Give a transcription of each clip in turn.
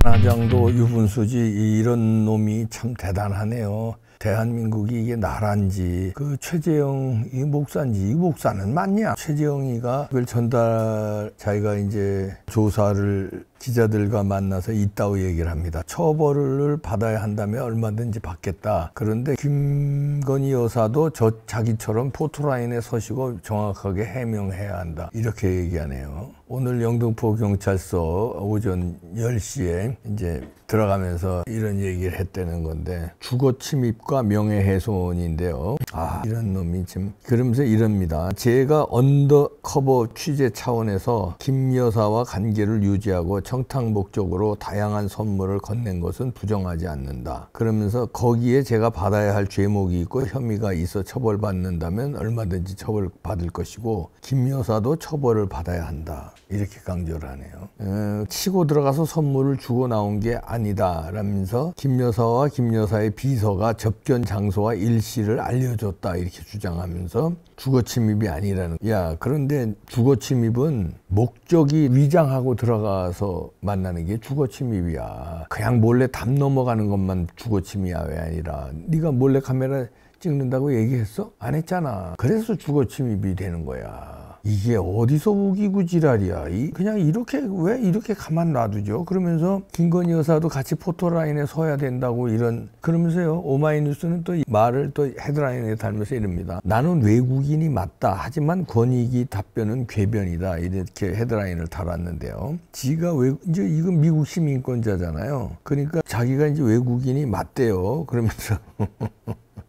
한화장도 유분수지 이런 놈이 참 대단하네요. 대한민국이 이게 나라인지 그 최재형이 목사인지 이 목사는 맞냐? 최재형이가 그걸 자기가 이제 조사를 기자들과 만나서 있다고 얘기를 합니다. 처벌을 받아야 한다면 얼마든지 받겠다. 그런데 김건희 여사도 자기처럼 포토라인에 서시고 정확하게 해명해야 한다. 이렇게 얘기하네요. 오늘 영등포 경찰서 오전 10시에 이제 들어가면서 이런 얘기를 했다는 건데, 주거 침입과 명예훼손인데요. 이런 놈이 지금 그러면서 이럽니다. 제가 언더커버 취재 차원에서 김 여사와 관계를 유지하고 청탁 목적으로 다양한 선물을 건넨 것은 부정하지 않는다. 그러면서 거기에 제가 받아야 할 죄목이 있고 혐의가 있어 처벌받는다면 얼마든지 처벌받을 것이고 김 여사도 처벌을 받아야 한다. 이렇게 강조를 하네요. 치고 들어가서 선물을 주고 나온 게 아니다 라면서 김 여사와 김 여사의 비서가 접견 장소와 일시를 알려줬다 이렇게 주장하면서 주거 침입이 아니라는. 그런데 주거 침입은 목적이 위장하고 들어가서 만나는 게 주거 침입이야. 그냥 몰래 담 넘어가는 것만 주거 침입이야. 왜 아니라 네가 몰래 카메라 찍는다고 얘기했어? 안 했잖아. 그래서 주거 침입이 되는 거야. 이게 어디서 우기고 지랄이야. 그냥 왜 이렇게 가만 놔두죠? 그러면서 김건희 여사도 같이 포토라인에 서야 된다고 그러면서요. 오마이뉴스는 또 말을 또 헤드라인에 달면서 이럽니다. 나는 외국인이 맞다. 하지만 권익위 답변은 궤변이다. 이렇게 헤드라인을 달았는데요. 지가 이제 이건 미국 시민권자잖아요. 그러니까 자기가 이제 외국인이 맞대요.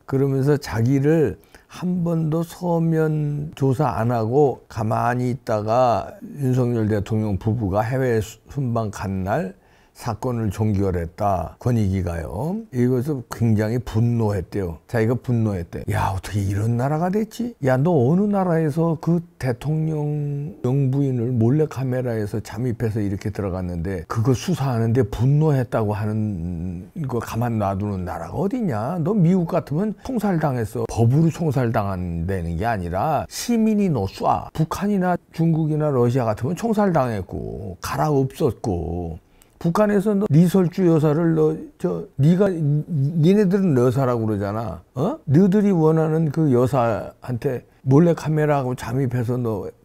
그러면서 자기를 한 번도 서면 조사 안 하고 가만히 있다가 윤석열 대통령 부부가 해외 순방 간 날 사건을 종결했다. 권익위가요. 이것을 굉장히 분노했대요. 자기가 분노했대. 어떻게 이런 나라가 됐지? 너 어느 나라에서 그 대통령 영부인을 몰래 카메라에서 잠입해서 이렇게 들어갔는데 그거 수사하는데 분노했다고 하는 거 가만 놔두는 나라가 어디냐? 너 미국 같으면 총살당했어. 법으로 총살당한다는 게 아니라 시민이 너 쏴. 북한이나 중국이나 러시아 같으면 총살당했고 갈아엎었고. 북한에서 리설주 여사를 니네들은 여사라고 그러잖아. 너희들이 원하는 그 여사한테 몰래 카메라하고 잠입해서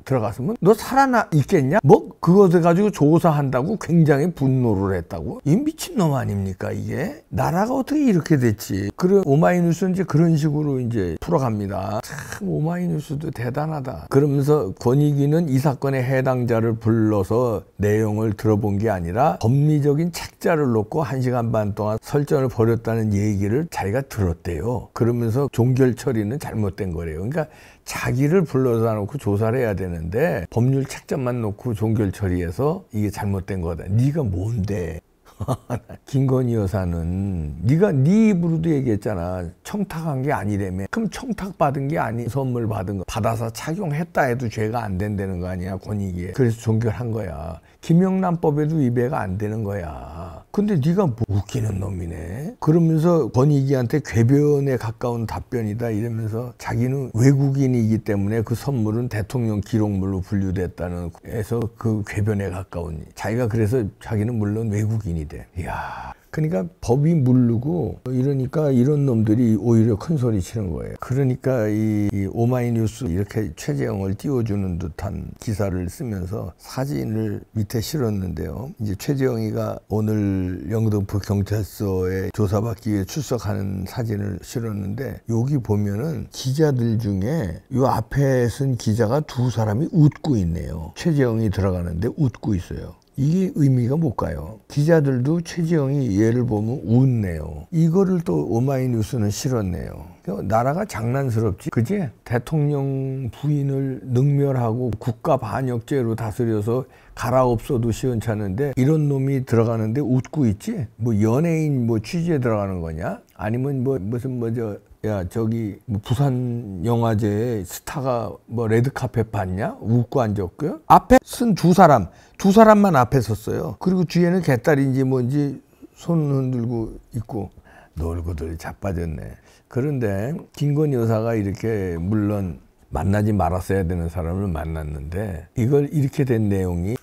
들어갔으면 너 살아있겠냐? 그것을 가지고 조사한다고 굉장히 분노를 했다고? 이 미친놈 아닙니까 이게? 나라가 어떻게 이렇게 됐지? 오마이뉴스는 이제 그런 식으로 이제 풀어갑니다. 참 오마이뉴스도 대단하다. 그러면서 권익위는 이 사건의 해당자를 불러서 내용을 들어본 게 아니라 법리적인 책자를 놓고 1시간 반 동안 설전을 벌였다는 얘기를 자기가 들었대요. 그러면서 종결 처리는 잘못된 거래요. 그러니까 자기를 불러다 놓고 조사를 해야 되는데 법률 책자만 놓고 종결 처리해서 이게 잘못된 거다. 네가 뭔데? 김건희 여사는 네 입으로도 얘기했잖아. 청탁한 게 아니라며. 그럼 청탁받은 게 선물 받은 거 받아서 착용했다 해도 죄가 안 된다는 거 아니야, 권익위에. 그래서 종결한 거야. 김영란법에도 위배가 안 되는 거야. 근데 네가 웃기는 놈이네. 그러면서 권익위한테 궤변에 가까운 답변이다 이러면서 자기는 외국인이기 때문에 그 선물은 대통령 기록물로 분류됐다는 해서 그 궤변에 가까운. 자기가 그래서 자기는 물론 외국인이 돼. 그러니까 법이 무르고 이러니까 이런 놈들이 오히려 큰 소리 치는 거예요. 그러니까 이 오마이뉴스 이렇게 최재형을 띄워주는 듯한 기사를 쓰면서 사진을 밑에 실었는데요. 이제 최재형이가 오늘 영등포 경찰서에 조사받기 위해 출석하는 사진을 실었는데 여기 보면은 기자들 중에 요 앞에 쓴 기자가 두 사람이 웃고 있네요. 최재형이 들어가는데 웃고 있어요. 이게 의미가 뭘까요? 기자들도 최재형이 얘를 보면 웃네요. 이거를 또 오마이뉴스는 실었네요. 나라가 장난스럽지, 그지? 대통령 부인을 능멸하고 국가 반역죄로 다스려서 갈아엎어도 시원찮은데 이런 놈이 들어가는데 웃고 있지? 연예인 취재에 들어가는 거냐? 아니면 부산 영화제에 스타가 레드카펫 봤냐? 웃고 앉았고요. 앞에 쓴 두 사람만 앞에 섰어요. 그리고 뒤에는 개딸인지 뭔지 손 흔들고 있고 놀고들 자빠졌네. 그런데 김건희 여사가 이렇게 물론 만나지 말았어야 되는 사람을 만났는데 이걸 이렇게 된 내용이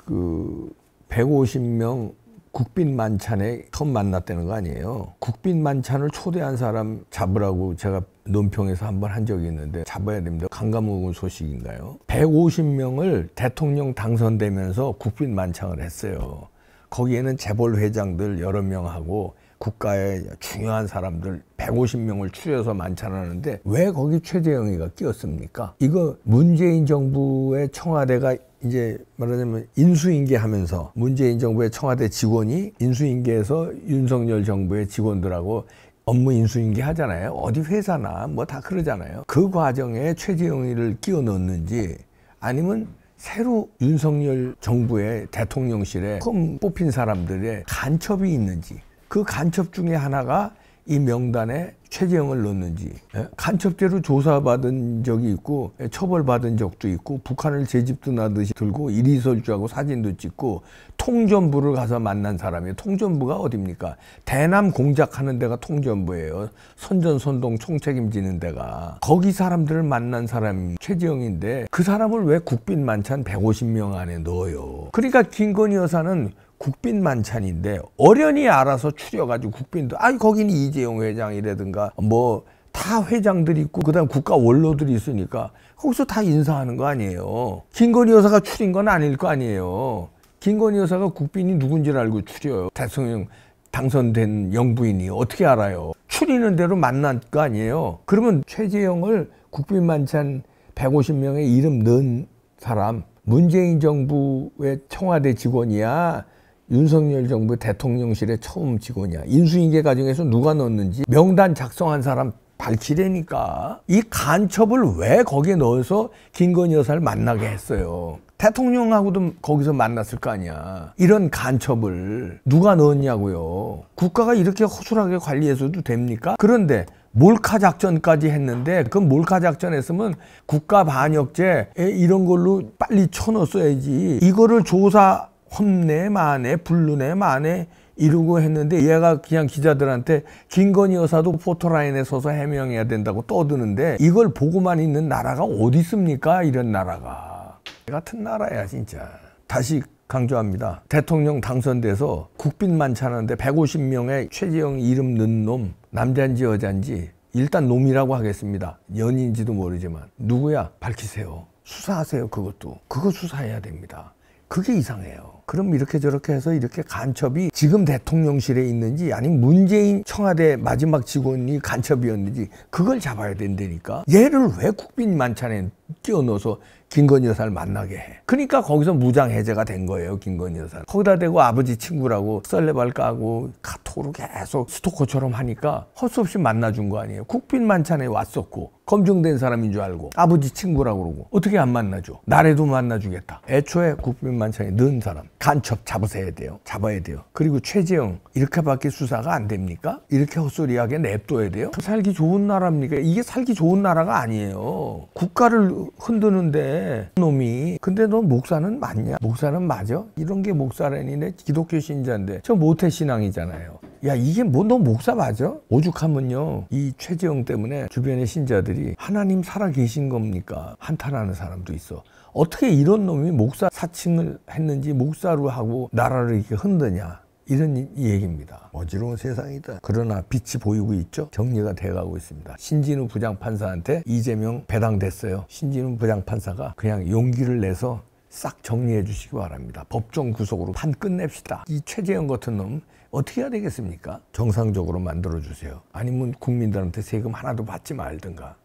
150명 국빈 만찬에 처음 만났다는 거 아니에요. 국빈 만찬을 초대한 사람 잡으라고 제가 논평에서 한번 한 적이 있는데 잡아야 됩니다. 강감옥은 소식인가요? 150명을 대통령 당선되면서 국빈 만찬을 했어요. 거기에는 재벌 회장들 여러 명하고 국가의 중요한 사람들 150명을 추려서 만찬하는데 왜 거기 최재형이가 끼었습니까? 이거 문재인 정부의 청와대가 이제 말하자면 인수인계하면서 문재인 정부의 청와대 직원이 인수인계해서 윤석열 정부의 직원들하고 업무 인수인계 하잖아요. 어디 회사나 뭐 다 그러잖아요. 그 과정에 최재형이를 끼워 넣는지 아니면 새로 윤석열 정부의 대통령실에 처음 뽑힌 사람들의 간첩이 있는지 그 간첩 중에 하나가 이 명단에 최재형을 넣는지 간첩죄로 조사받은 적이 있고 처벌받은 적도 있고 북한을 제 집 드나듯이 들고 이리설주하고 사진도 찍고 통전부를 가서 만난 사람이에요. 통전부가 어딥니까? 대남 공작하는 데가 통전부예요. 선전선동 총책임지는 데가. 거기 사람들을 만난 사람이 최재형인데 그 사람을 왜 국빈 만찬 150명 안에 넣어요? 그러니까 김건희 여사는 국빈 만찬인데 어련히 알아서 추려가지고 국빈도 거기는 이재용 회장이라든가 뭐 다 회장들이 있고 그다음 국가 원로들이 있으니까 거기서 다 인사하는 거 아니에요. 김건희 여사가 추린 건 아닐 거 아니에요. 김건희 여사가 국빈이 누군지를 알고 추려요. 대통령 당선된 영부인이 어떻게 알아요? 추리는 대로 만난 거 아니에요. 그러면 최재형을 국빈 만찬 150명의 이름 넣은 사람 문재인 정부의 청와대 직원이야? 윤석열 정부 대통령실의 처음 직원이야? 인수인계 과정에서 누가 넣었는지 명단 작성한 사람 밝히라니까. 이 간첩을 왜 거기에 넣어서 김건희 여사를 만나게 했어요? 대통령하고도 거기서 만났을 거 아니야. 이런 간첩을 누가 넣었냐고요. 국가가 이렇게 허술하게 관리해서도 됩니까? 그런데 몰카 작전까지 했는데 그 몰카 작전 했으면 국가 반역죄 이런 걸로 빨리 쳐넣었어야지. 이거를 조사 험내 만에 불륜에 만에 이루고 했는데 얘가 그냥 기자들한테 김건희 여사도 포토라인에 서서 해명해야 된다고 떠드는데 이걸 보고만 있는 나라가 어디 있습니까? 이런 나라가. 같은 나라야 진짜. 다시 강조합니다. 대통령 당선돼서 국빈 만찬하는데 150명의 최재형 이름 넣은 놈 남자인지 여자인지 일단 놈이라고 하겠습니다. 연인지도 모르지만 누구야? 밝히세요. 수사하세요. 그것도. 그거 수사해야 됩니다. 그게 이상해요. 그럼 이렇게 저렇게 해서 이렇게 간첩이 지금 대통령실에 있는지 아니면 문재인 청와대 마지막 직원이 간첩이었는지 그걸 잡아야 된다니까. 얘를 왜 국빈 만찬에 끼워 넣어서 김건희 여사를 만나게 해? 그러니까 거기서 무장해제가 된 거예요. 김건희 여사는. 거기다 대고 아버지 친구라고 썰레발 까고 카톡으로 계속 스토커처럼 하니까 헛수없이 만나준 거 아니에요. 국빈 만찬에 왔었고 검증된 사람인 줄 알고 아버지 친구라고 그러고 어떻게 안 만나줘? 나래도 만나주겠다. 애초에 국빈 만찬에 넣은 사람 간첩 잡아야 돼요. 잡아야 돼요. 그리고 최재형 이렇게밖에 수사가 안 됩니까? 이렇게 헛소리하게 냅둬야 돼요? 살기 좋은 나라입니까? 이게 살기 좋은 나라가 아니에요. 국가를 흔드는데 놈이. 근데 너 목사는 맞냐? 목사는 맞아? 이런 게 목사라니. 내 기독교 신자인데 저 모태신앙이잖아요. 야 이게 뭐 너 목사 맞아? 오죽하면요 이 최재형 때문에 주변의 신자들이 하나님 살아 계신 겁니까? 한탄하는 사람도 있어. 어떻게 이런 놈이 목사 사칭을 했는지 목사로 하고 나라를 이렇게 흔드냐 이런 얘기입니다. 어지러운 세상이다. 그러나 빛이 보이고 있죠. 정리가 돼가고 있습니다. 신진우 부장판사한테 이재명 배당됐어요. 신진우 부장판사가 그냥 용기를 내서 싹 정리해 주시기 바랍니다. 법정 구속으로 판 끝냅시다. 이 최재형 같은 놈 어떻게 해야 되겠습니까? 정상적으로 만들어주세요. 아니면 국민들한테 세금 하나도 받지 말든가.